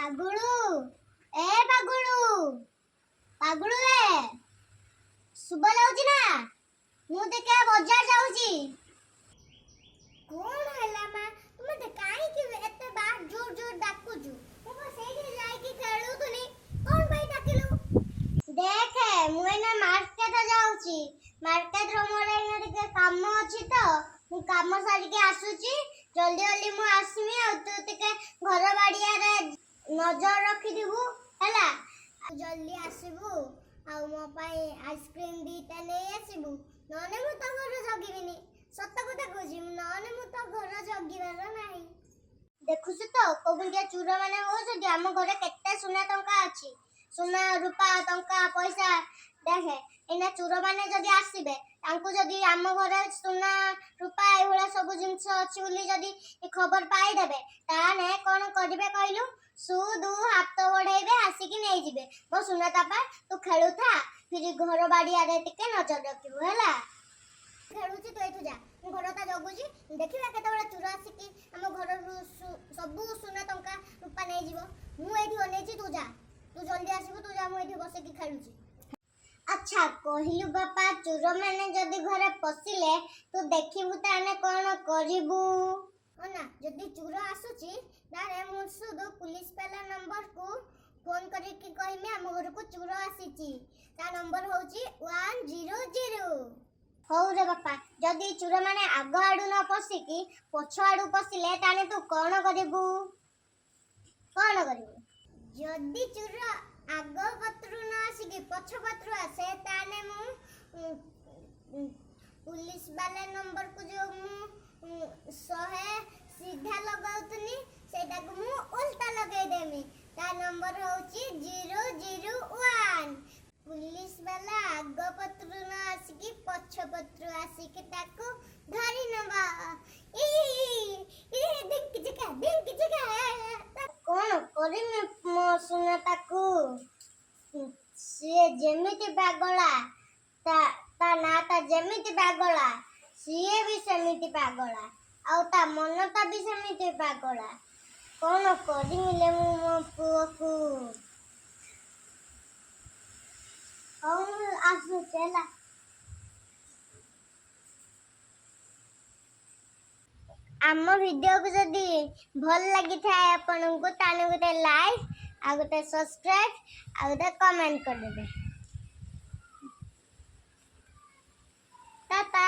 ପାଗୁଳୁ ଏ ପାଗୁଳୁ ପାଗୁଳୁ ରେ ଶୁଭା ଯାଉଛି ନା? ମୁଁ ଦେଖିଆ ବଜାର ଯାଉଛି। କଣ ହେଲା ମା? ତୁ ମତେ କାହିଁକି ଏତେ ବାର ଜୋର ଜୋର ଡାକୁଛୁ? ମୁଁ ପା ସେଇଠି ଯାଇକି ଖେଳୁଥିଲି। କଣ ପାଇଁ ଡାକିଲୁ? ଦେଖେ ମୁଁ ଏଇନା ମାର୍କେଟ ଯାଉଛି। ମାର୍କେଟରେ ମୋର ଏଇନା ଟିକେ କାମ ଅଛି ତ ମୁଁ କାମ ସାରିକି ଆସୁଛି। ଜଲ୍ଦି ଜଲ୍ଦି ମୁଁ ଆସିବି ଆଉ ତୁ ଟିକେ ଘର ବାଡ଼ିଆରେ ନଜର ରଖିଥିବୁ ହେଲା। ଜଲ୍ଦି ଆସିବୁ ଆଉ ମୋ ପାଇଁ ଆଇସ୍କ୍ରିମ୍ ଦିଟା ନେଇ ଆସିବୁ। ନହେଲେ ମୁଁ ତ ଘର ଜଗିବିନି। ସତ କଥା କହୁଛି, ନହେଲେ ମୁଁ ତ ଘର ଜଗିବାର ନାହିଁ। ଦେଖୁଛୁ ତ କୋଉଠିଆ ଚୋର ମାନେ ହଉଛନ୍ତି। ଆମ ଘରେ କେତେ ସୁନା ଟଙ୍କା ଅଛି। ସୁନା ରୂପା ଟଙ୍କା ପଇସା ଦେଖେ ଏଇନା ଚୋର ମାନେ ଯଦି ଆସିବେ ତାଙ୍କୁ ଯଦି ଆମ ଘରେ ସୁନା ରୂପା ଏଇଭଳିଆ ସବୁ ଜିନିଷ ଅଛି ବୋଲି ଯଦି ଖବର ପାଇଦେବେ ତାହେଲେ କଣ କରିବେ କହିଲୁ? ସୁଦୁ ହାତ ବଢେଇବେ ଆସିକି ନେଇଯିବେ। ମୋ ସୁନା ତାପା ତୁ ଖେଳୁଥା, ଫିରି ଘର ବାଡ଼ିଆରେ ଟିକେ ନଜର ରଖିବୁ ହେଲା। ଖେଳୁଛି ତୁ ଏଠୁ ଯା, ମୁଁ ଘରଟା ଜଗୁଛି। ଦେଖିବା କେତେବେଳେ ଚୋର ଆସିକି ଆମ ଘରରୁ ସବୁ ସୁନା ଟଙ୍କା ରୂପା ନେଇଯିବ। ମୁଁ ଏଇଠି ଅନେଇଛି, ତୁ ଯା। ତୁ ଜଲ୍ଦି ଆସିବୁ, ତୁ ଯା, ମୁଁ ଏଇଠି ବସିକି ଖେଳୁଛି। ଆଚ୍ଛା କହିଲୁ ବାପା, ଚୋର ମାନେ ଯଦି ଘରେ ପଶିଲେ ତୁ ଦେଖିବୁ ତାହେଲେ କଣ କରିବୁ? ନା ଯଦି ଚୋର ଆସୁଛି ତାହେଲେ ମୁଁ ସୁଦୁ ପୁଲିସ ବାଲା ନମ୍ବରକୁ ଫୋନ କରିକି କହିବି ଆମ ଘରକୁ ଚୋର ଆସିଛି। ତା ନମ୍ବର ହଉଛି 100। ହଉ ରେ ବାପା, ଯଦି ଚୋର ମାନେ ଆଗ ଆଡୁ ନ ପଶିକି ପଛ ଆଡୁ ପଶିଲେ ତାହେଲେ ତୁ କଣ କରିବୁ? କଣ କରିବୁ? ଯଦି ଚୋର ଆଗ ପଟରୁ ନ ଆସିକି ପଛ ପଟରୁ ଆସେ ତାହେଲେ ମୁଁ ପୁଲିସ ବାଲା ନମ୍ବରକୁ ଯୋଉ ମୁଁ 100 ସିଧା ଲଗାଉଥିଲି ସେଇଟାକୁ ମୁଁ ଉଲ୍ଟା ଲଗେଇଦେମି। ତା ନମ୍ବର ହଉଛି 001। ପୁଲିସ ବାଲା ଆଗ ପଟରୁ ନ ଆସିକି ପଛ ପଟରୁ ଆସିକି ତାକୁ ଧରି ନେବା। କଣ କରିମି ମୋ ସୁନାଟାକୁ? ସିଏ ଯେମିତି ପାଗଳା, ତା ନାଁଟା ଯେମିତି ପାଗଳା, ସିଏ ବି ସେମିତି ପାଗଳା, ଆଉ ତା ମନଟା ବି ସେମିତି ପାଗଳା। କଣ କରିମିଲେ ମୁଁ ମୋ ପୁଅକୁ? ହଉ ମୁଁ ଆସୁଛି ହେଲା। ଆମ ଭିଡ଼ିଓକୁ ଯଦି ଭଲ ଲାଗିଥାଏ ଆପଣଙ୍କୁ ତାହେଲେ ଗୋଟେ ଲାଇକ୍ ଆଉ ଗୋଟେ ସବସ୍କ୍ରାଇବ୍ ଆଉ ଗୋଟେ କମେଣ୍ଟ କରିଦେବେ। ଟାଟା।